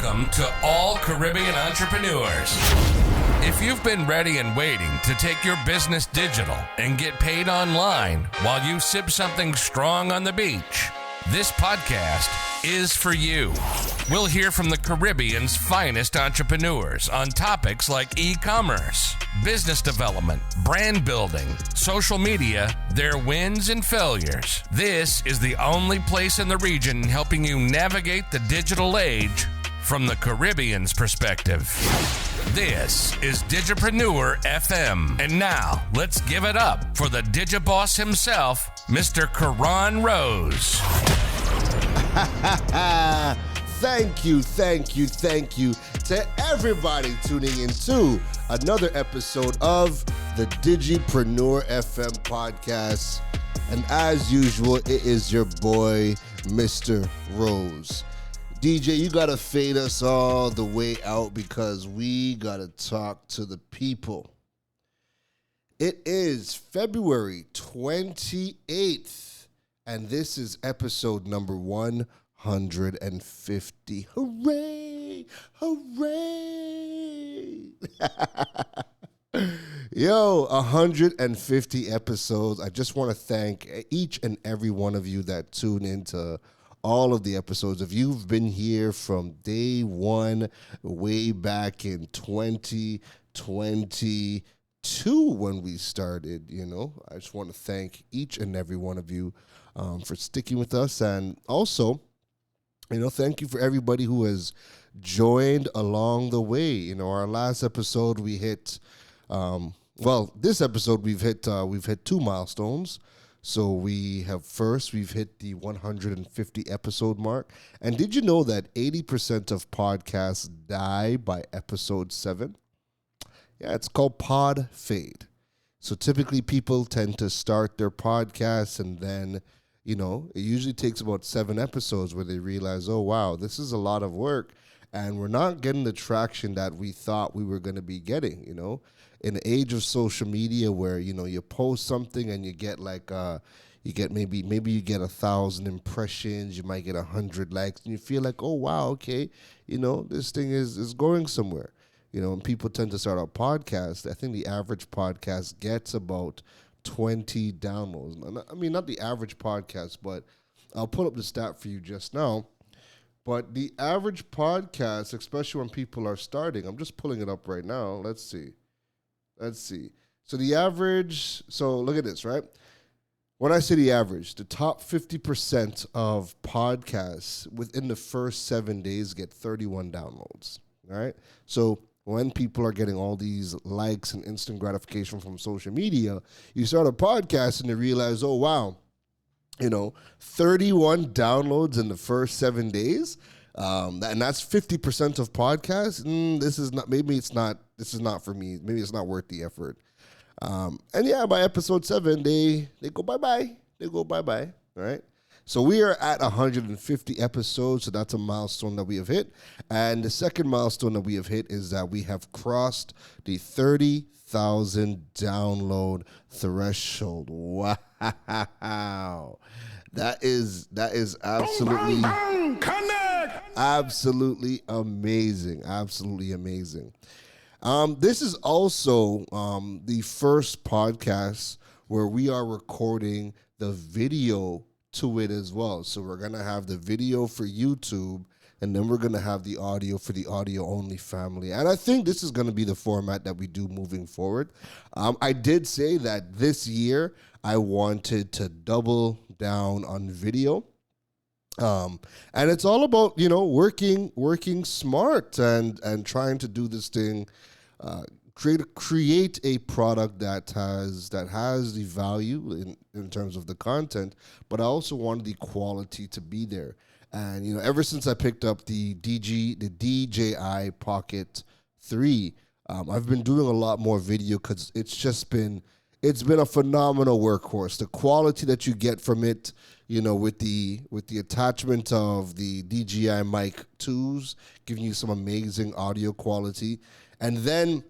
Welcome to all Caribbean entrepreneurs. If you've been ready and waiting to take your business digital and get paid online while you sip something strong on the beach, this podcast is for you. We'll hear from the Caribbean's finest entrepreneurs on topics like e-commerce, business development, brand building, social media, their wins and failures. This is the only place in the region helping you navigate the digital age from the Caribbean's perspective. This is Digipreneur FM. And now, let's give it up for the Digiboss himself, Mr. Karan Rose. Thank you to everybody tuning into another episode of the Digipreneur FM podcast. And as usual, it is your boy, Mr. Rose. DJ, you gotta fade us all the way out because we gotta talk to the people. It is February 28th, and this is episode number 150. Hooray! Hooray! Yo, 150 episodes. I just want to thank each and every one of you that tune into all of the episodes. If you've been here from day one, way back in 2022 when we started, I just want to thank each and every one of you for sticking with us. And also, thank you for everybody who has joined along the way. Our last episode we hit, this episode we've hit 2 milestones. So we've hit the 150 episode mark. And did you know that 80% of podcasts die by episode 7? Yeah, it's called pod fade. So typically people tend to start their podcasts and then, it usually takes about 7 episodes where they realize, oh, wow, this is a lot of work. And we're not getting the traction that we thought we were going to be getting, In the age of social media where, you post something and you get maybe you get 1,000 impressions, you might get 100 likes, and you feel like, oh, wow, okay, this thing is going somewhere. When people tend to start out podcasts, I think the average podcast gets about 20 downloads. I mean, not the average podcast, but I'll pull up the stat for you just now. But the average podcast, especially when people are starting, I'm just pulling it up right now. Let's see. So the average, look at this, right? When I say the average, the top 50% of podcasts within the first 7 days get 31 downloads, all right? So when people are getting all these likes and instant gratification from social media, you start a podcast and you realize, oh, wow, 31 downloads in the first 7 days, and that's 50% of podcasts. This is not for me. Maybe it's not worth the effort. And yeah, by episode 7, they go bye-bye. All right? So we are at 150 episodes, so that's a milestone that we have hit. And the second milestone that we have hit is that we have crossed the 30,000 download threshold. Wow. That is absolutely amazing. Absolutely amazing. This is also the first podcast where we are recording the video to it as well. So we're going to have the video for YouTube, and then we're going to have the audio for the audio-only family. And I think this is going to be the format that we do moving forward. I did say that this year I wanted to double down on video. And it's all about, working smart and trying to do this thing, create a product that has the value in terms of the content, but I also wanted the quality to be there. And, ever since I picked up the DJI Pocket 3, I've been doing a lot more video because it's been a phenomenal workhorse. The quality that you get from it, with the attachment of the DJI Mic 2s, giving you some amazing audio quality. And then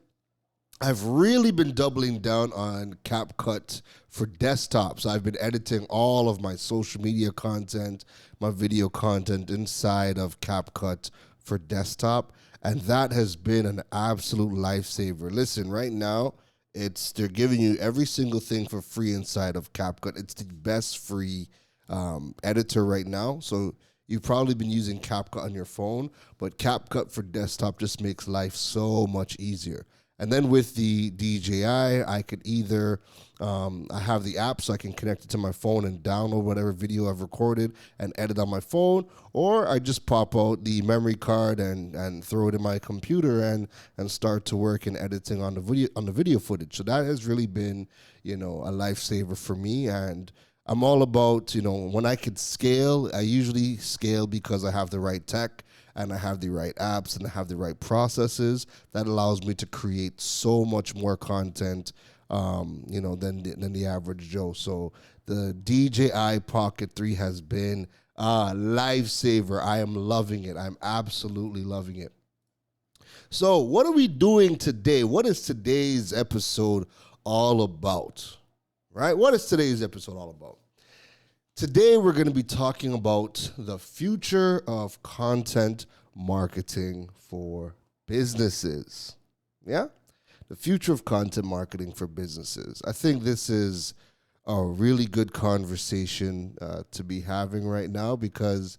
I've really been doubling down on CapCut for desktops. I've been editing all of my social media content, my video content inside of CapCut for desktop, and that has been an absolute lifesaver. Listen, right now, they're giving you every single thing for free inside of CapCut. It's the best free editor right now. So you've probably been using CapCut on your phone, but CapCut for desktop just makes life so much easier. And then with the DJI, I could either, I have the app so I can connect it to my phone and download whatever video I've recorded and edit on my phone, or I just pop out the memory card and throw it in my computer and start to work in editing on the video footage. So that has really been, a lifesaver for me. And I'm all about, when I could scale, I usually scale because I have the right tech and I have the right apps and I have the right processes that allows me to create so much more content, than the average Joe. So the DJI Pocket 3 has been a lifesaver. I am loving it. I'm absolutely loving it. So what are we doing today? What is today's episode all about? Right? What is today's episode all about? Today, we're going to be talking about the future of content marketing for businesses. Yeah? The future of content marketing for businesses. I think this is a really good conversation to be having right now, because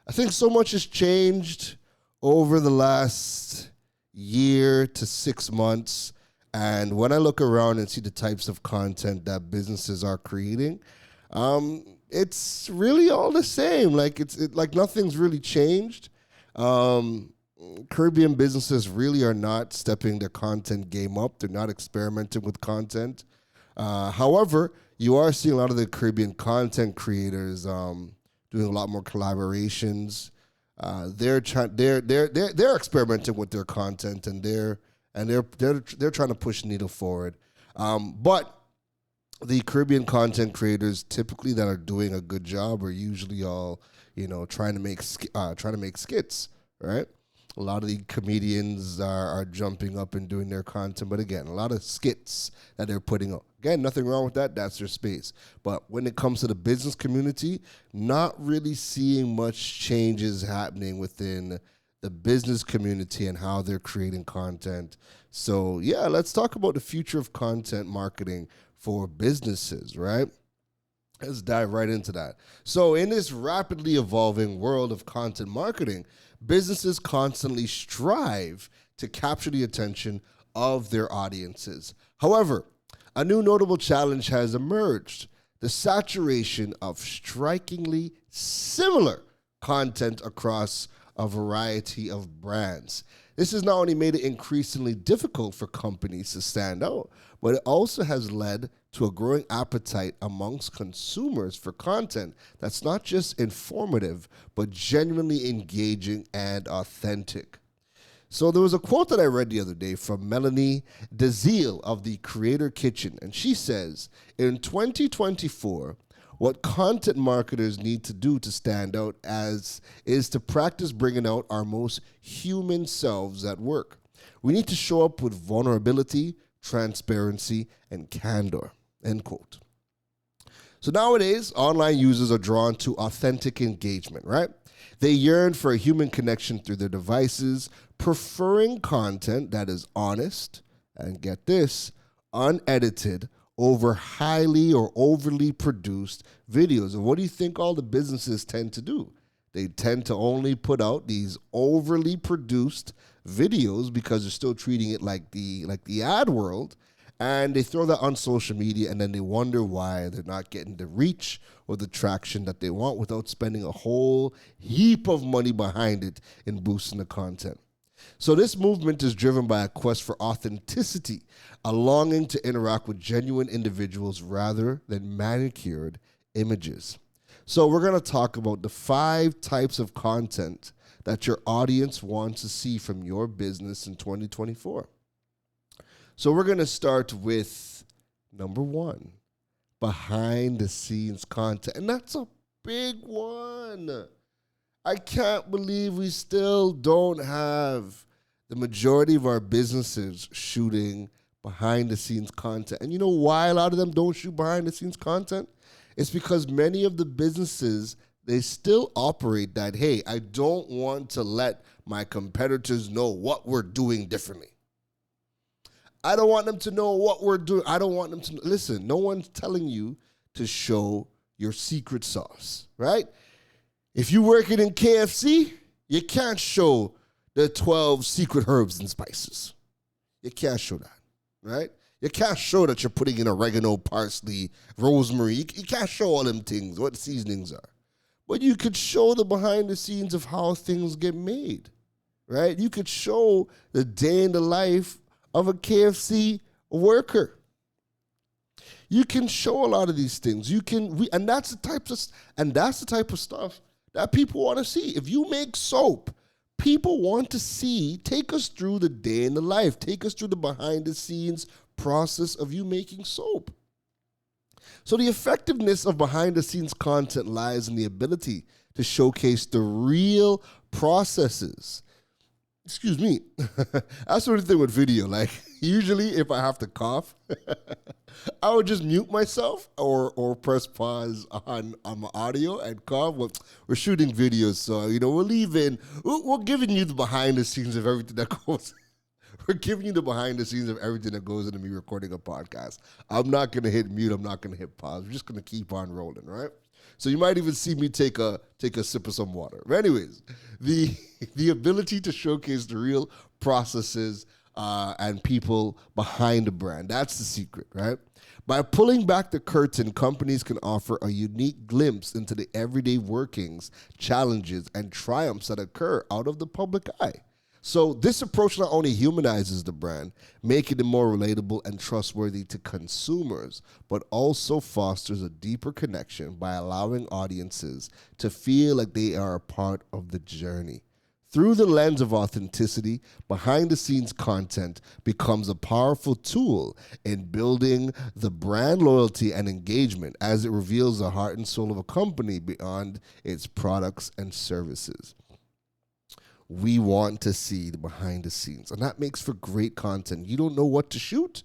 I think so much has changed over the last year to 6 months. And when I look around and see the types of content that businesses are creating, it's really all the same. Like like nothing's really changed. Caribbean businesses really are not stepping their content game up. They're not experimenting with content. However, you are seeing a lot of the Caribbean content creators doing a lot more collaborations. They're experimenting with their content, and they're trying to push the needle forward. But the Caribbean content creators typically that are doing a good job are usually all, trying to make skits, right? A lot of the comedians are jumping up and doing their content, but again, a lot of skits that they're putting up. Again, nothing wrong with that. That's their space. But when it comes to the business community, not really seeing much changes happening within the business community and how they're creating content. So yeah, let's talk about the future of content marketing for businesses, right? Let's dive right into that. So in this rapidly evolving world of content marketing, businesses constantly strive to capture the attention of their audiences. However, a new notable challenge has emerged: the saturation of strikingly similar content across a variety of brands. This has not only made it increasingly difficult for companies to stand out, but it also has led to a growing appetite amongst consumers for content that's not just informative, but genuinely engaging and authentic. So there was a quote that I read the other day from Melanie, Deziel of the Creator Kitchen, and she says, in 2024, what content marketers need to do to stand out is to practice bringing out our most human selves at work. We need to show up with vulnerability, transparency, and candor, end quote. So nowadays, online users are drawn to authentic engagement, right? They yearn for a human connection through their devices, preferring content that is honest, and get this, unedited, over highly or overly produced videos. And what do you think all the businesses tend to do? They tend to only put out these overly produced videos because they're still treating it like the ad world, and they throw that on social media, and then they wonder why they're not getting the reach or the traction that they want without spending a whole heap of money behind it in boosting the content. So this movement is driven by a quest for authenticity, a longing to interact with genuine individuals rather than manicured images. So we're going to talk about the 5 types of content that your audience wants to see from your business in 2024. So we're going to start with number 1, behind the scenes content. And that's a big one. I can't believe we still don't have the majority of our businesses shooting behind the scenes content. And you know why a lot of them don't shoot behind the scenes content? It's because many of the businesses they still operate that, hey, I don't want to let my competitors know what we're doing differently. I don't want them to know what we're doing. I don't want them to listen. No one's telling you to show your secret sauce, right? If you're working in KFC, you can't show the 12 secret herbs and spices. You can't show that, right? You can't show that you're putting in oregano, parsley, rosemary. You can't show all them things, what the seasonings are. But you could show the behind the scenes of how things get made, right? You could show the day in the life of a KFC worker. You can show a lot of these things. And that's the type of stuff that people want to see. If you make soap, people want to see, take us through the day in the life, take us through the behind the scenes process of you making soap. So the effectiveness of behind the scenes content lies in the ability to showcase the real processes. Excuse me. That's sort of thing with video. Like, usually if I have to cough, I would just mute myself or press pause on my audio and cough. Well, we're shooting videos, so, we're giving you the behind the scenes of everything that goes. We're giving you the behind the scenes of everything that goes into me recording a podcast. I'm not going to hit mute. I'm not going to hit pause. We're just going to keep on rolling, right? So you might even see me take a sip of some water. But anyways, the ability to showcase the real processes and people behind the brand, that's the secret, right? By pulling back the curtain, companies can offer a unique glimpse into the everyday workings, challenges, and triumphs that occur out of the public eye. So this approach not only humanizes the brand, making it more relatable and trustworthy to consumers, but also fosters a deeper connection by allowing audiences to feel like they are a part of the journey. Through the lens of authenticity, behind-the-scenes content becomes a powerful tool in building the brand loyalty and engagement as it reveals the heart and soul of a company beyond its products and services. We want to see the behind the scenes, and that makes for great content. You don't know what to shoot?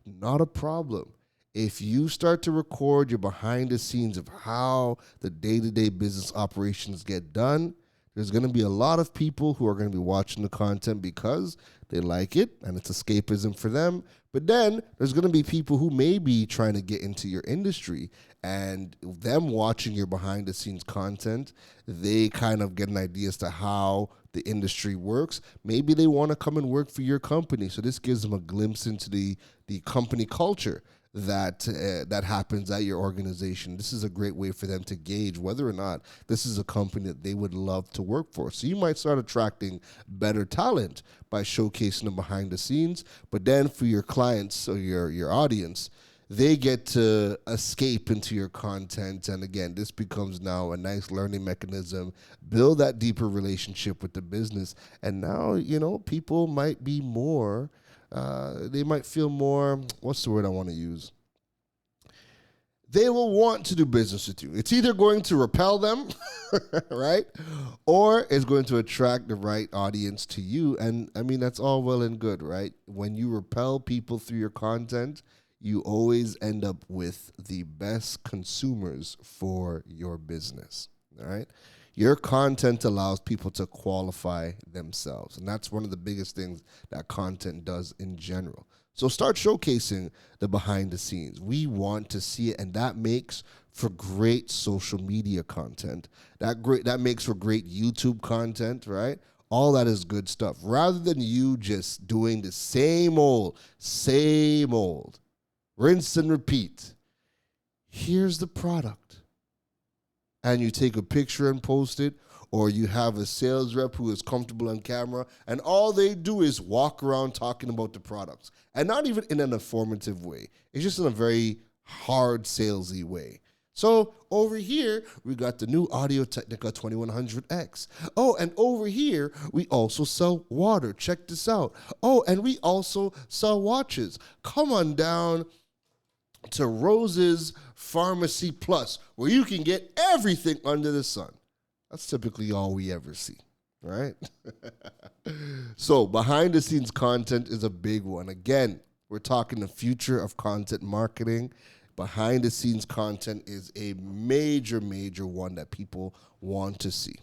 Not a problem. If you start to record your behind the scenes of how the day-to-day business operations get done, there's going to be a lot of people who are going to be watching the content because they like it and it's escapism for them. But then there's going to be people who may be trying to get into your industry, and them watching your behind the scenes content, they kind of get an idea as to how the industry works. Maybe they want to come and work for your company. So this gives them a glimpse into the company culture that happens at your organization. This is a great way for them to gauge whether or not this is a company that they would love to work for. So you might start attracting better talent by showcasing them behind the scenes, but then for your clients or your audience, they get to escape into your content. And again, this becomes now a nice learning mechanism, build that deeper relationship with the business. And now, people might be more, they might feel more, what's the word I want to use? They will want to do business with you. It's either going to repel them, right? Or it's going to attract the right audience to you. And I mean, that's all well and good, right? When you repel people through your content, you always end up with the best consumers for your business, all right? Your content allows people to qualify themselves, and that's one of the biggest things that content does in general. So start showcasing the behind the scenes. We want to see it, and that makes for great social media content. That makes for great YouTube content, right? All that is good stuff. Rather than you just doing the same old, rinse and repeat. Here's the product. And you take a picture and post it, or you have a sales rep who is comfortable on camera, and all they do is walk around talking about the products. And not even in an informative way. It's just in a very hard salesy way. So over here, we got the new Audio-Technica 2100X. Oh, and over here, we also sell water. Check this out. Oh, and we also sell watches. Come on down to Rose's Pharmacy Plus, where you can get everything under the sun. That's typically all we ever see, right? So behind the scenes content is a big one. Again, we're talking the future of content marketing. behind the scenes content is a major, major one that people want to see.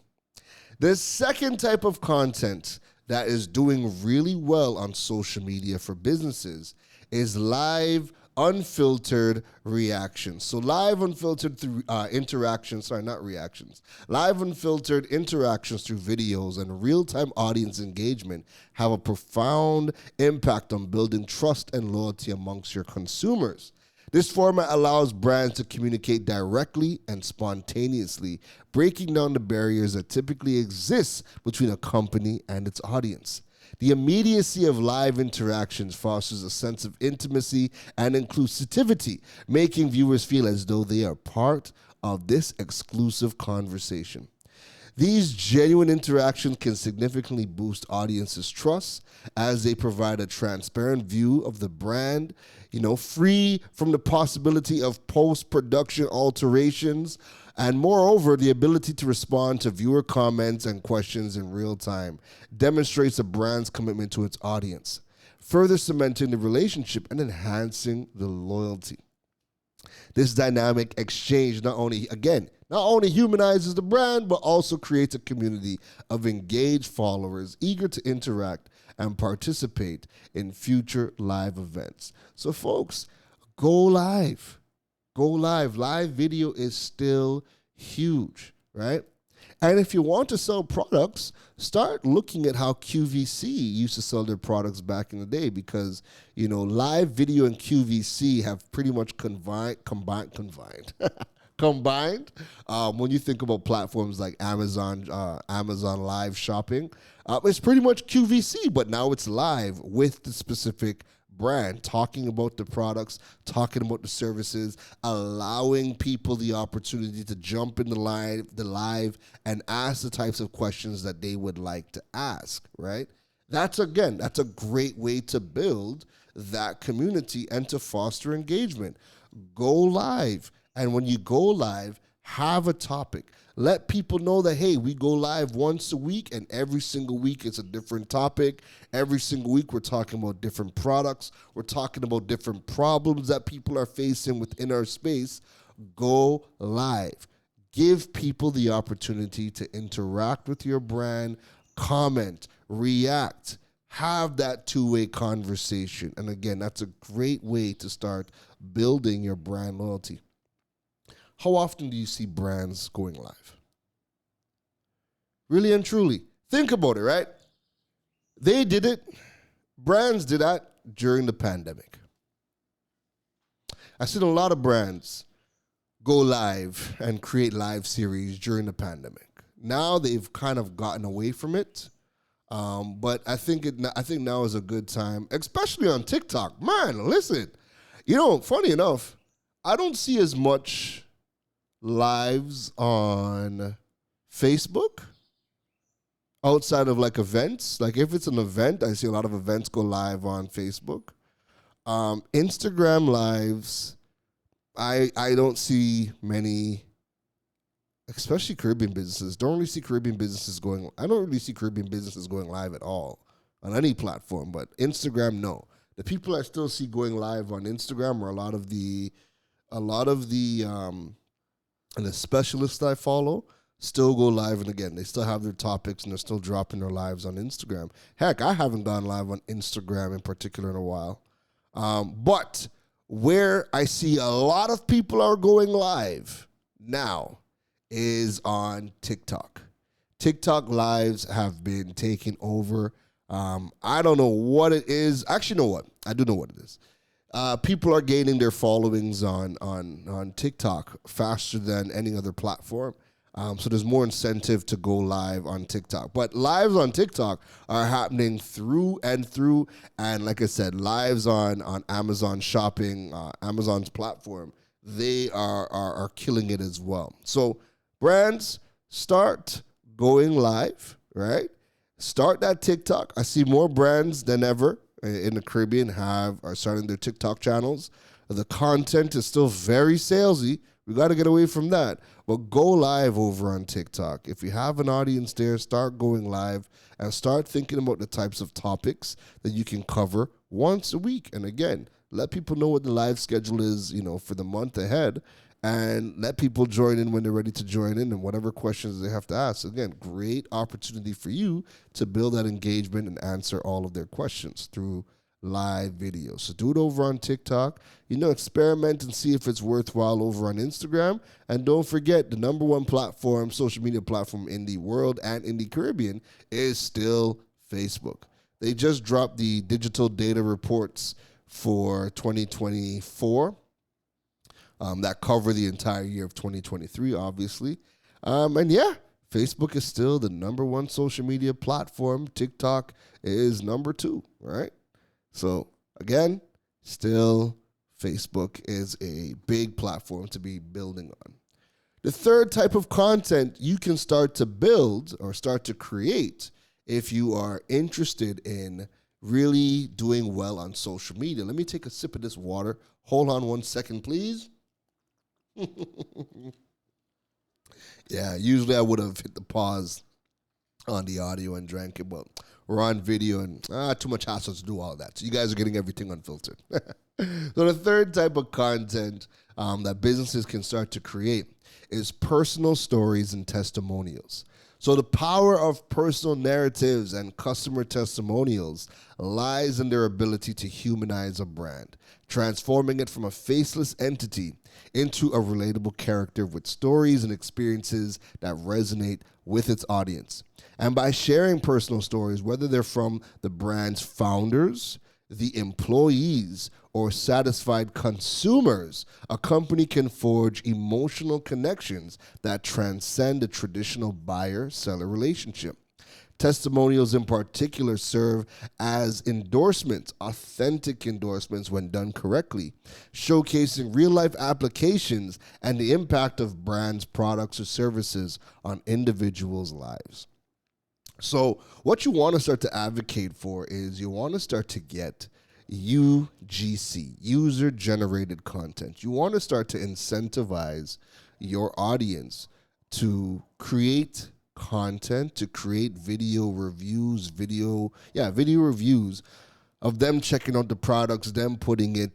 The second type of content that is doing really well on social media for businesses is live unfiltered reactions. So live unfiltered through interactions, sorry, not reactions. Live unfiltered interactions through videos and real-time audience engagement have a profound impact on building trust and loyalty amongst your consumers. This format allows brands to communicate directly and spontaneously, breaking down the barriers that typically exist between a company and its audience. The immediacy of live interactions fosters a sense of intimacy and inclusivity, making viewers feel as though they are part of this exclusive conversation. These genuine interactions can significantly boost audiences' trust as they provide a transparent view of the brand, free from the possibility of post-production alterations, and moreover, the ability to respond to viewer comments and questions in real time demonstrates a brand's commitment to its audience, further cementing the relationship and enhancing the loyalty. This dynamic exchange not only humanizes the brand, but also creates a community of engaged followers eager to interact and participate in future live events. So folks, go live. Go live. Live video is still huge, right? And if you want to sell products, start looking at how QVC used to sell their products back in the day, because, live video and QVC have pretty much combined. When you think about platforms like Amazon Live Shopping, it's pretty much QVC, but now it's live with the specific brand, talking about the products, talking about the services, allowing people the opportunity to jump in the live and ask the types of questions that they would like to ask, right? That's a great way to build that community and to foster engagement. Go live. And when you go live, have a topic. Let people know that, hey, we go live once a week, and every single week it's a different topic. Every single week we're talking about different products. We're talking about different problems that people are facing within our space. Go live. Give people the opportunity to interact with your brand, comment, react, have that two-way conversation. And again, that's a great way to start building your brand loyalty. How often do you see brands going live? Really and truly. Think about it, right? They did it. Brands did that during the pandemic. I've seen a lot of brands go live and create live series during the pandemic. Now they've kind of gotten away from it. But I think now is a good time, especially on TikTok. Man, listen, funny enough, I don't see as much lives on Facebook outside of like events. Like if it's an event, I see a lot of events go live on Facebook. Instagram lives, I don't see many, especially Caribbean businesses. I don't really see Caribbean businesses going live at all on any platform, but Instagram, no. The people I still see going live on Instagram are a lot of the and the specialists I follow still go live, and again, they still have their topics and they're still dropping their lives on Instagram. Heck, I haven't gone live on Instagram in particular in a while. But where I see a lot of people are going live now is on TikTok. TikTok lives have been taking over. I don't know what it is. Actually, you know what? I do know what it is. People are gaining their followings on TikTok faster than any other platform. So there's more incentive to go live on TikTok. But lives on TikTok are happening through. And like I said, lives on Amazon Shopping, Amazon's platform, they are killing it as well. So brands, start going live, right? Start that TikTok. I see more brands than ever in the Caribbean are starting their TikTok channels. The content is still very salesy, We got to get away from that. But go live over on TikTok. If you have an audience there, start going live and start thinking about the types of topics that you can cover once a week. And again, let people know what the live schedule is, for the month ahead, and let people join in when they're ready to join in and whatever questions they have to ask. Again, great opportunity for you to build that engagement and answer all of their questions through live videos. So do it over on TikTok. Experiment and see if it's worthwhile over on Instagram. And don't forget, the number one platform, social media platform in the world and in the Caribbean is still Facebook. They just dropped the digital data reports for 2024 that cover the entire year of 2023, obviously. And yeah, Facebook is still the number one social media platform. TikTok is number 2, right? So again, still Facebook is a big platform to be building on. The third type of content you can start to build or start to create if you are interested in really doing well on social media. Let me take a sip of this water. Hold on 1 second, please. Yeah, usually I would have hit the pause on the audio and drank it, but we're on video and too much hassle to do all that. So you guys are getting everything unfiltered. So the third type of content that businesses can start to create is personal stories and testimonials. So the power of personal narratives and customer testimonials lies in their ability to humanize a brand, transforming it from a faceless entity into a relatable character with stories and experiences that resonate with its audience. And by sharing personal stories, whether they're from the brand's founders, the employees, or satisfied consumers, a company can forge emotional connections that transcend the traditional buyer-seller relationship. Testimonials in particular serve as endorsements, authentic endorsements when done correctly, showcasing real-life applications and the impact of brands, products, or services on individuals' lives. So what you want to start to advocate for is you want to start to get UGC, user-generated content. You want to start to incentivize your audience to create content, to create video reviews of them checking out the products, them putting it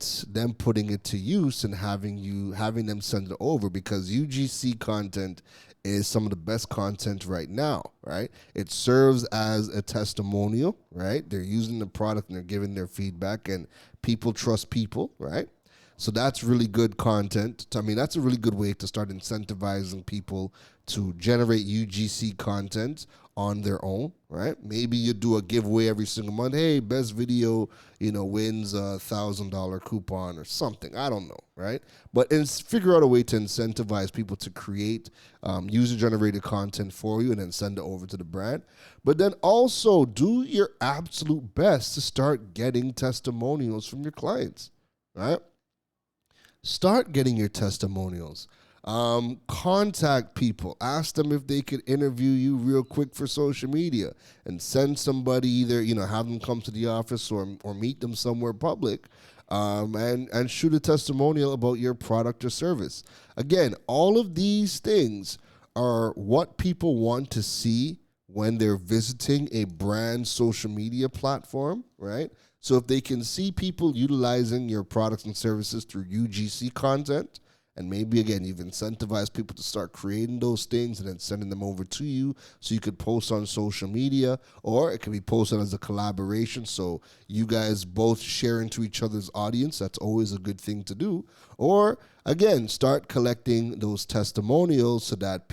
to use, and having them send it over, because UGC content is some of the best content right now, right? It serves as a testimonial, right? They're using the product and they're giving their feedback, and people trust people, right? So that's really good content. I mean, that's a really good way to start incentivizing people to generate UGC content on their own, right? Maybe you do a giveaway every single month. Hey, best video, wins a $1,000 coupon or something. I don't know, right? But figure out a way to incentivize people to create user-generated content for you and then send it over to the brand. But then also do your absolute best to start getting testimonials from your clients, right? Start getting your testimonials. Contact people. Ask them if they could interview you real quick for social media, and send somebody, either have them come to the office or meet them somewhere public, and shoot a testimonial about your product or service. Again, all of these things are what people want to see when they're visiting a brand social media platform, right? So if they can see people utilizing your products and services through UGC content, and maybe, again, you've incentivized people to start creating those things and then sending them over to you so you could post on social media, or it can be posted as a collaboration so you guys both share into each other's audience. That's always a good thing to do. Or, again, start collecting those testimonials so that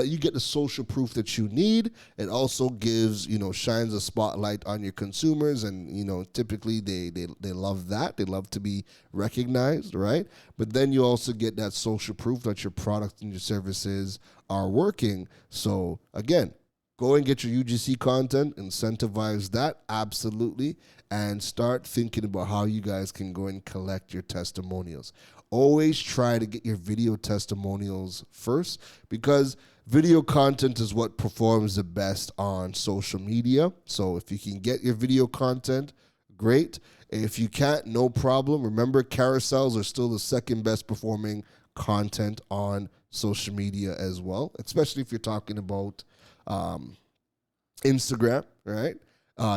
you get the social proof that you need. It also gives, shines a spotlight on your consumers, and, typically they love that. They love to be recognized, right? But then you also get that social proof that your products and your services are working. So, again, go and get your UGC content, incentivize that, absolutely, and start thinking about how you guys can go and collect your testimonials. Always try to get your video testimonials first, because video content is what performs the best on social media. So if you can get your video content, great. If you can't, no problem. Remember, carousels are still the second best performing content on social media as well, especially if you're talking about Instagram, right?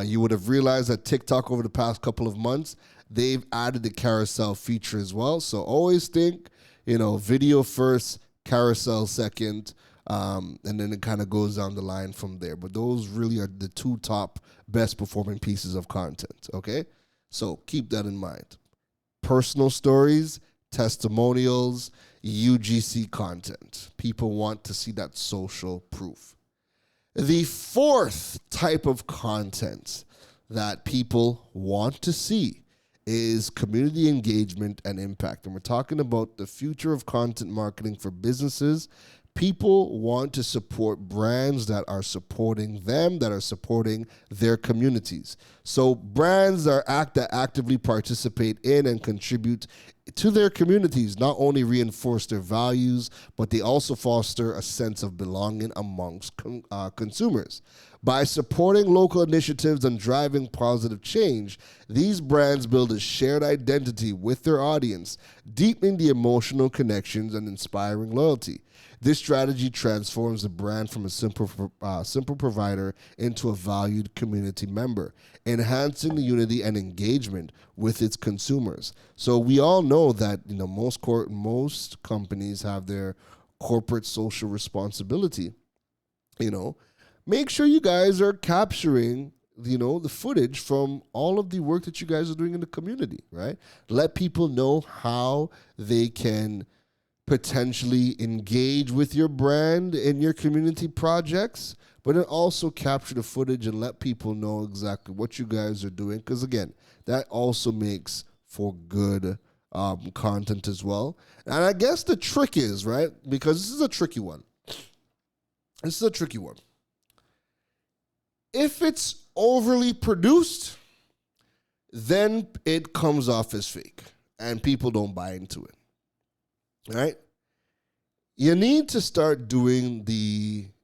You would have realized that TikTok over the past couple of months, they've added the carousel feature as well. So always think, video first, carousel second, and then it kind of goes down the line from there. But those really are the two top best performing pieces of content, okay? So keep that in mind. Personal stories, testimonials, UGC content. People want to see that social proof. The fourth type of content that people want to see is community engagement and impact. And we're talking about the future of content marketing for businesses. People want to support brands that are supporting them, that are supporting their communities. So brands that actively participate in and contribute to their communities not only reinforce their values, but they also foster a sense of belonging amongst consumers. By supporting local initiatives and driving positive change, these brands build a shared identity with their audience, deepening the emotional connections and inspiring loyalty. This strategy transforms the brand from a simple provider into a valued community member, enhancing the unity and engagement with its consumers. So we all know that most companies have their corporate social responsibility. Make sure you guys are capturing the footage from all of the work that you guys are doing in the community, right? Let people know how they can potentially engage with your brand in your community projects, but then also capture the footage and let people know exactly what you guys are doing. Because again, that also makes for good content as well. And I guess the trick is, right, because this is a tricky one. If it's overly produced, then it comes off as fake and people don't buy into it. Right? You need to start doing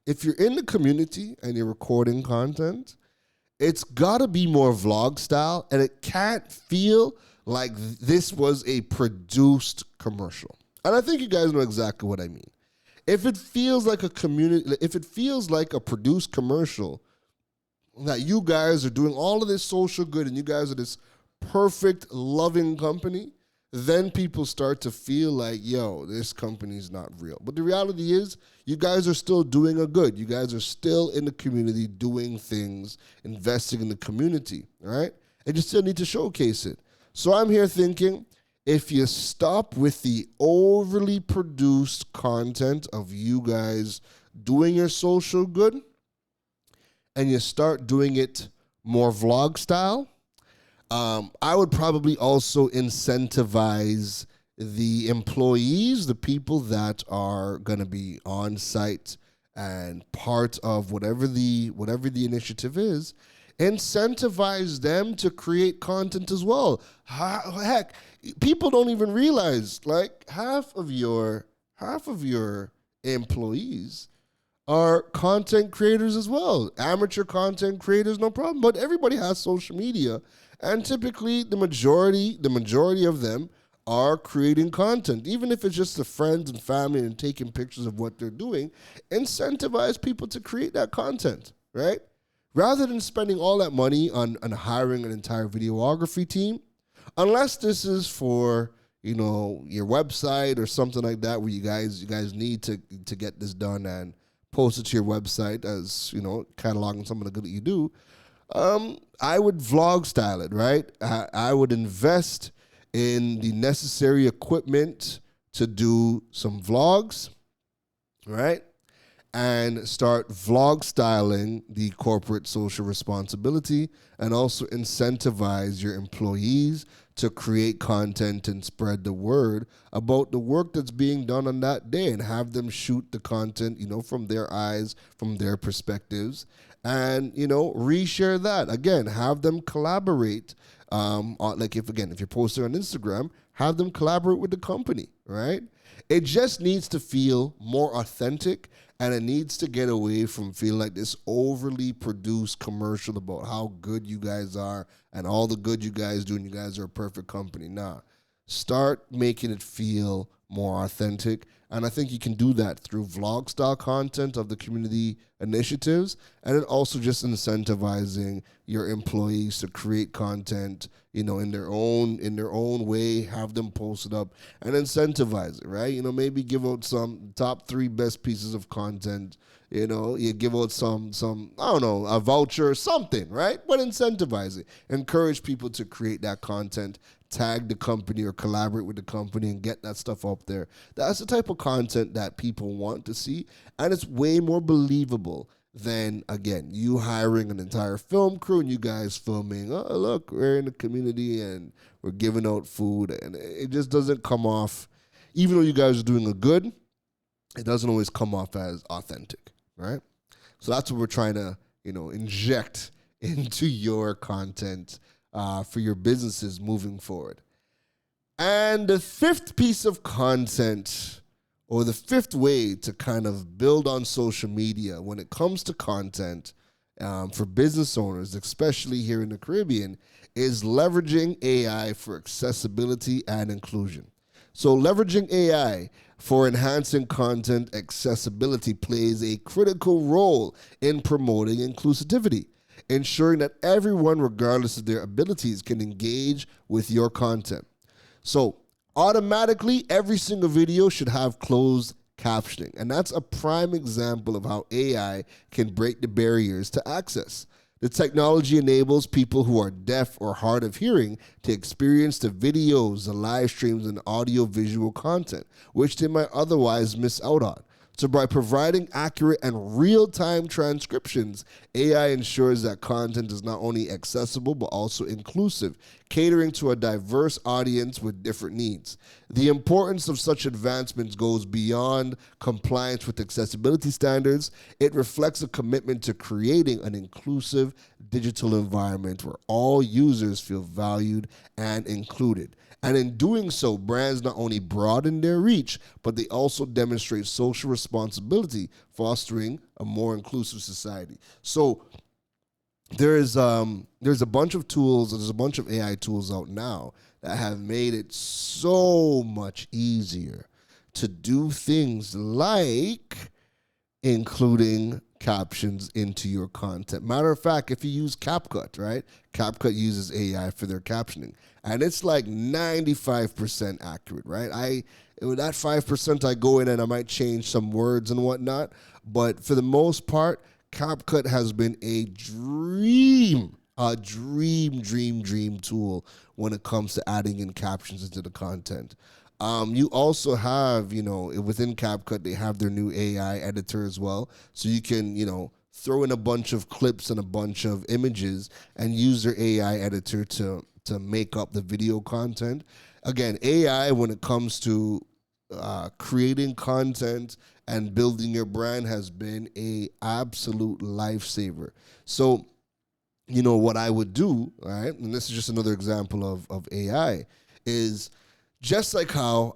if you're in the community and you're recording content, it's got to be more vlog style, and it can't feel like this was a produced commercial. And I think you guys know exactly what I mean. If it feels like a produced commercial, that you guys are doing all of this social good and you guys are this perfect, loving company, then people start to feel like, this company's not real. But the reality is, you guys are still doing a good. You guys are still in the community doing things, investing in the community, all right? And you still need to showcase it. So I'm here thinking, if you stop with the overly produced content of you guys doing your social good, and you start doing it more vlog style, I would probably also incentivize the employees, the people that are going to be on site and part of whatever the initiative is, incentivize them to create content as well. Heck, people don't even realize like half of your employees are content creators as well. Amateur content creators, no problem. But everybody has social media. And typically the majority of them are creating content. Even if it's just the friends and family and taking pictures of what they're doing, incentivize people to create that content, right? Rather than spending all that money on hiring an entire videography team, unless this is for your website or something like that, where you guys need to get this done and post it to your website as cataloging some of the good that you do. I would vlog style it, right? I would invest in the necessary equipment to do some vlogs, right? And start vlog styling the corporate social responsibility, and also incentivize your employees to create content and spread the word about the work that's being done on that day, and have them shoot the content, from their eyes, from their perspectives, and, reshare that. Again, have them collaborate. If you're posting on Instagram, have them collaborate with the company, right? It just needs to feel more authentic, and it needs to get away from feeling like this overly produced commercial about how good you guys are and all the good you guys do and you guys are a perfect company. Nah, start making it feel more authentic. And I think you can do that through vlog style content of the community initiatives, and then also just incentivizing your employees to create content, in their own way, have them post it up and incentivize it, right? Maybe give out some top 3 best pieces of content. You give out some I don't know, a voucher or something, right? But incentivize it. Encourage people to create that content, tag the company or collaborate with the company and get that stuff up there. That's the type of content that people want to see, and it's way more believable than, again, you hiring an entire film crew and you guys filming, oh, look, we're in the community and we're giving out food, and it just doesn't come off, even though you guys are doing a good, it doesn't always come off as authentic, right? So that's what we're trying to, inject into your content for your businesses moving forward. And the 5th piece of content, or the 5th way to kind of build on social media when it comes to content for business owners, especially here in the Caribbean, is leveraging AI for accessibility and inclusion. So leveraging AI for enhancing content accessibility plays a critical role in promoting inclusivity, ensuring that everyone, regardless of their abilities, can engage with your content. So automatically, every single video should have closed captioning, and that's a prime example of how AI can break the barriers to access. The technology enables people who are deaf or hard of hearing to experience the videos, the live streams, and audio-visual content, which they might otherwise miss out on. So by providing accurate and real-time transcriptions, AI ensures that content is not only accessible but also inclusive, catering to a diverse audience with different needs. The importance of such advancements goes beyond compliance with accessibility standards. It reflects a commitment to creating an inclusive digital environment where all users feel valued and included. And in doing so, brands not only broaden their reach, but they also demonstrate social responsibility, fostering a more inclusive society. So there's a bunch of tools, there's a bunch of AI tools out now that have made it so much easier to do things like including captions into your content. Matter of fact, if you use CapCut, right? CapCut uses AI for their captioning, and it's like 95% accurate, right? With that 5%, I go in and I might change some words and whatnot, but for the most part, CapCut has been a dream tool when it comes to adding in captions into the content. You also have, within CapCut, they have their new AI editor as well. So you can, throw in a bunch of clips and a bunch of images and use their AI editor to make up the video content. Again, AI, when it comes to creating content and building your brand, has been a absolute lifesaver. So, what I would do, right, and this is just another example of AI, is just like how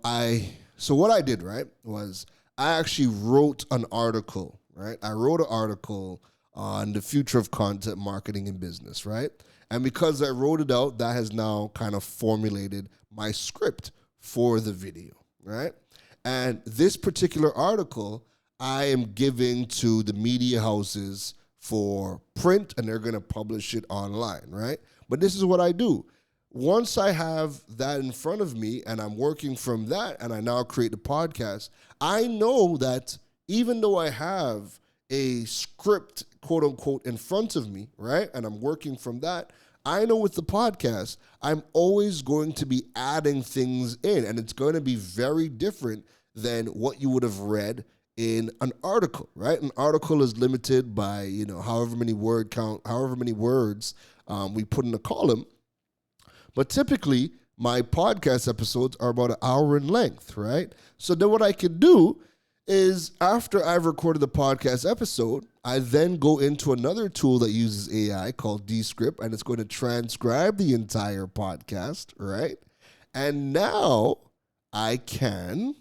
so what I did, right, was I actually wrote an article, right? I wrote an article on the future of content marketing in business, right? And because I wrote it out, that has now kind of formulated my script for the video, right? And this particular article, I am giving to the media houses for print, and they're going to publish it online, right? But this is what I do. Once I have that in front of me and I'm working from that and I now create the podcast, I know that even though I have a script, quote unquote, in front of me, right, and I'm working from that, I know with the podcast, I'm always going to be adding things in, and it's going to be very different than what you would have read in an article, right? An article is limited by, however many words we put in a column. But typically, my podcast episodes are about an hour in length, right? So then what I can do is, after I've recorded the podcast episode, I then go into another tool that uses AI called Descript, and it's going to transcribe the entire podcast, right? And now I can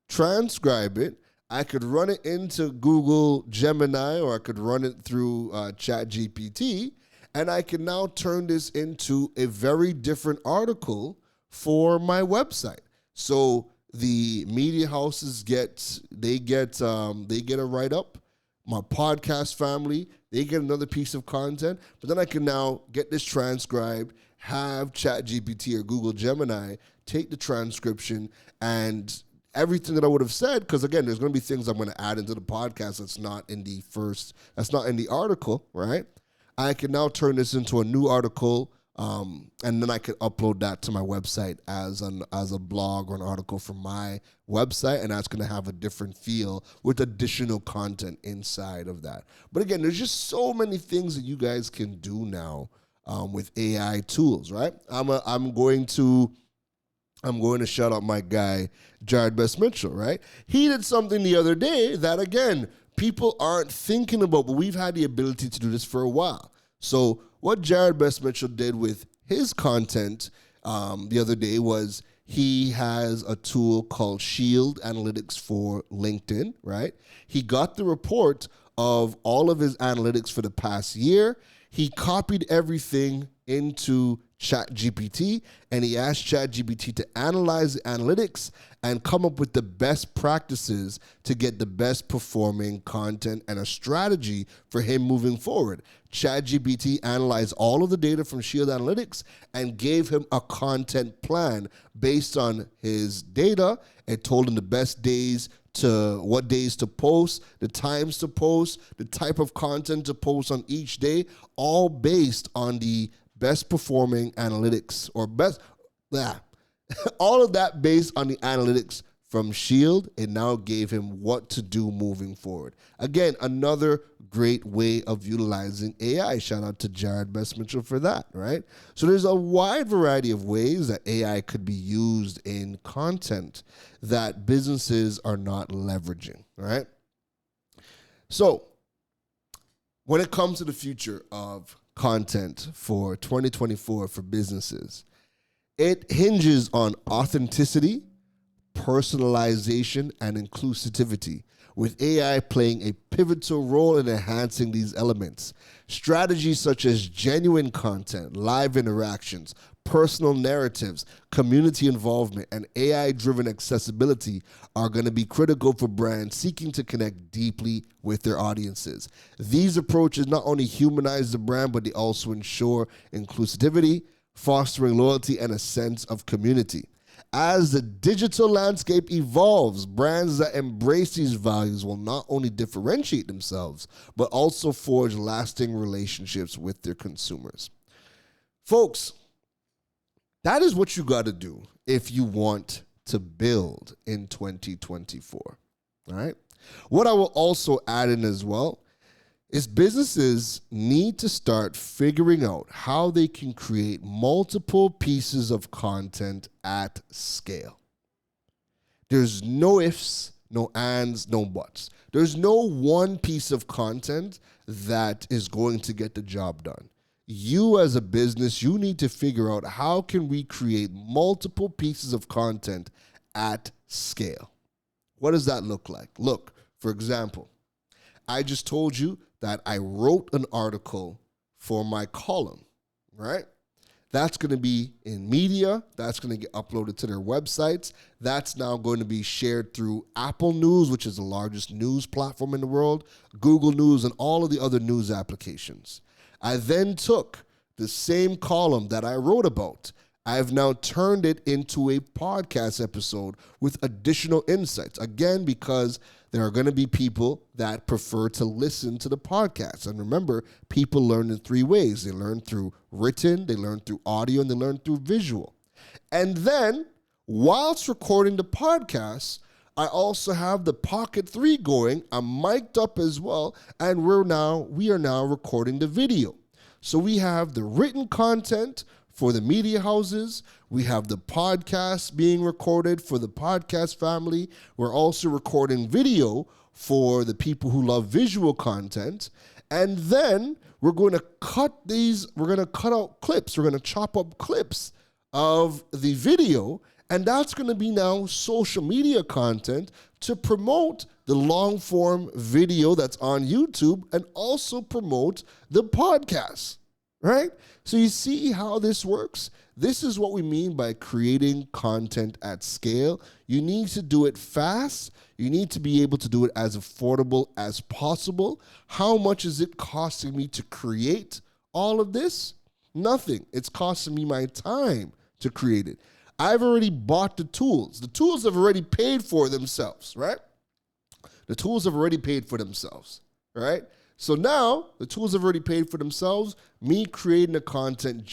transcribe it. I could run it into Google Gemini, or I could run it through ChatGPT, and I can now turn this into a very different article for my website. So The media houses get a write up. My podcast family, they get another piece of content, but then I can now get this transcribed, have ChatGPT or Google Gemini take the transcription and everything that I would have said, because again, there's going to be things I'm going to add into the podcast that's not in the article, right? I can now turn this into a new article, and then I could upload that to my website as a blog or an article from my website, and that's going to have a different feel with additional content inside of that. But again, there's just so many things that you guys can do now with AI tools, right? I'm going to shout out my guy Jared Best Mitchell, right? He did something the other day that again people aren't thinking about, but we've had the ability to do this for a while. So what Jared Best Mitchell did with his content the other day was he has a tool called Shield Analytics for LinkedIn, right? He got the report of all of his analytics for the past year. He copied everything into ChatGPT, and he asked ChatGPT to analyze the analytics and come up with the best practices to get the best performing content and a strategy for him moving forward. ChatGPT analyzed all of the data from Shield Analytics and gave him a content plan based on his data. It told him the best days what days to post, the times to post, the type of content to post on each day, all based on the best performing analytics all of that based on the analytics from Shield. It now gave him what to do moving forward. Again, another great way of utilizing AI. Shout out to Jared Best Mitchell for that, right? So there's a wide variety of ways that AI could be used in content that businesses are not leveraging, right? So when it comes to the future of content for 2024 for businesses, it hinges on authenticity, personalization, and inclusivity, with AI playing a pivotal role in enhancing these elements. Strategies such as genuine content, live interactions, personal narratives, community involvement, and AI-driven accessibility are going to be critical for brands seeking to connect deeply with their audiences. These approaches not only humanize the brand, but they also ensure inclusivity, fostering loyalty and a sense of community. As the digital landscape evolves, brands that embrace these values will not only differentiate themselves, but also forge lasting relationships with their consumers. Folks, that is what you got to do if you want to build in 2024, all right? What I will also add in as well is businesses need to start figuring out how they can create multiple pieces of content at scale. There's no ifs, no ands, no buts. There's no one piece of content that is going to get the job done. You as a business, you need to figure out how can we create multiple pieces of content at scale. What does that look like? Look, for example, I just told you that I wrote an article for my column, right? That's going to be in media. That's going to get uploaded to their websites. That's now going to be shared through Apple News, which is the largest news platform in the world, Google News, and all of the other news applications. I then took the same column that I wrote about. I've now turned it into a podcast episode with additional insights. Again, because there are going to be people that prefer to listen to the podcast. And remember, people learn in three ways. They learn through written, they learn through audio, and they learn through visual. And then, whilst recording the podcast, I also have the Pocket 3 going. I'm mic'd up as well, and we are now recording the video. So we have the written content for the media houses. We have the podcast being recorded for the podcast family. We're also recording video for the people who love visual content. And then we're going to cut out clips. We're going to chop up clips of the video. And that's going to be now social media content to promote the long form video that's on YouTube and also promote the podcast. right? So you see how this works? This is what we mean by creating content at scale. You need to do it fast. You need to be able to do it as affordable as possible. How much is it costing me to create all of this? Nothing. It's costing me my time to create it. I've already bought the tools. The tools have already paid for themselves, right? The tools have already paid for themselves, right? So now the tools have already paid for themselves. Me creating the content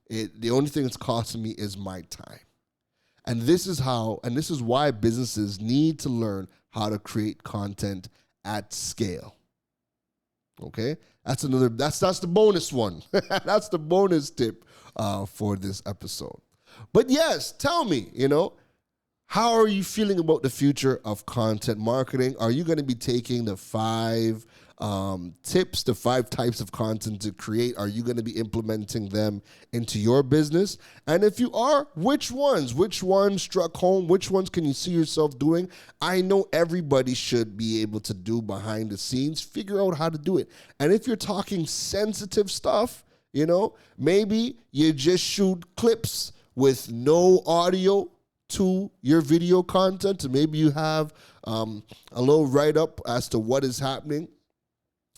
the only thing it's costing me is my time. And this is why businesses need to learn how to create content at scale. Okay? That's the bonus one. That's the bonus tip for this episode. But yes, tell me, how are you feeling about the future of content marketing? Are you going to be taking the 5 tips, the 5 types of content to create? Are you going to be implementing them into your business? And if you are, which ones? Which ones struck home? Which ones can you see yourself doing? I know everybody should be able to do behind the scenes. Figure out how to do it. And if you're talking sensitive stuff, maybe you just shoot clips with no audio to your video content. And maybe you have a little write-up as to what is happening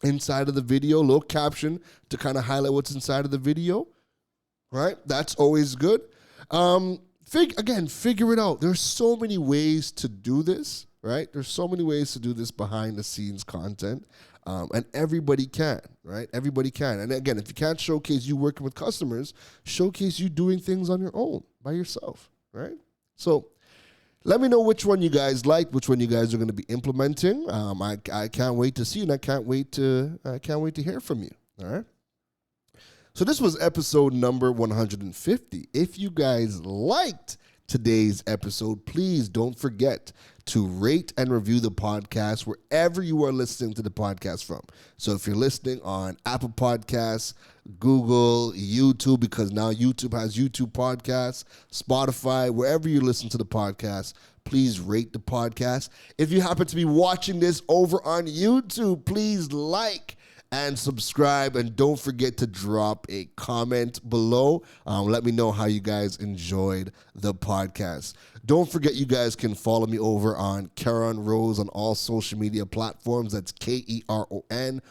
inside of the video, a little caption to kind of highlight what's inside of the video, right? That's always good. Figure it out. There's so many ways to do this, right? There's so many ways to do this behind the scenes content, and everybody can, right? Everybody can. And again, if you can't showcase you working with customers, showcase you doing things on your own, by yourself, right? So let me know which one you guys like, which one you guys are going to be implementing. I can't wait to see, and I can't wait to hear from you. All right. So this was episode number 150. If you guys liked today's episode, please don't forget to rate and review the podcast wherever you are listening to the podcast from. So if you're listening on Apple Podcasts, Google, YouTube, because now YouTube has YouTube podcasts, Spotify, wherever you listen to the podcast, please rate the podcast. If you happen to be watching this over on YouTube, please like and subscribe, and don't forget to drop a comment below. Let me know how you guys enjoyed the podcast. Don't forget, you guys can follow me over on Keron Rose on all social media platforms. That's KeronRosc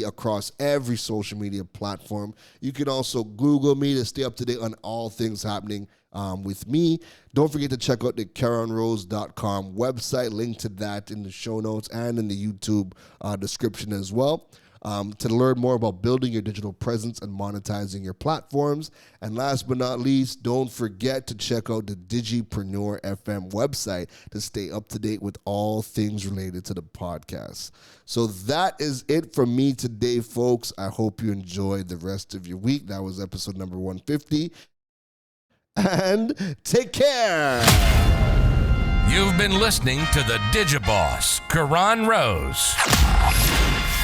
across every social media platform. You can also Google me to stay up to date on all things happening with me. Don't forget to check out the KeronRose.com website. Link to that in the show notes and in the YouTube description as well. To learn more about building your digital presence and monetizing your platforms. And last but not least, don't forget to check out the Digipreneur FM website to stay up to date with all things related to the podcast. So that is it from me today, folks. I hope you enjoyed the rest of your week. That was episode number 150. And take care. You've been listening to the Digiboss, Keron Rose.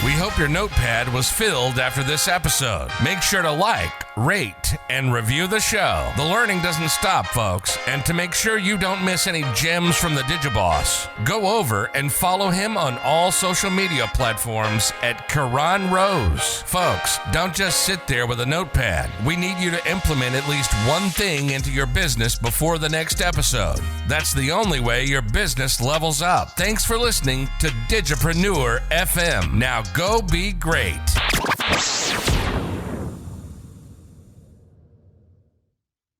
We hope your notepad was filled after this episode. Make sure to like, rate, and review the show. The learning doesn't stop, folks. And to make sure you don't miss any gems from the Digiboss, go over and follow him on all social media platforms at Keron Rose. Folks, don't just sit there with a notepad. We need you to implement at least one thing into your business before the next episode. That's the only way your business levels up. Thanks for listening to Digipreneur FM. Now go be great.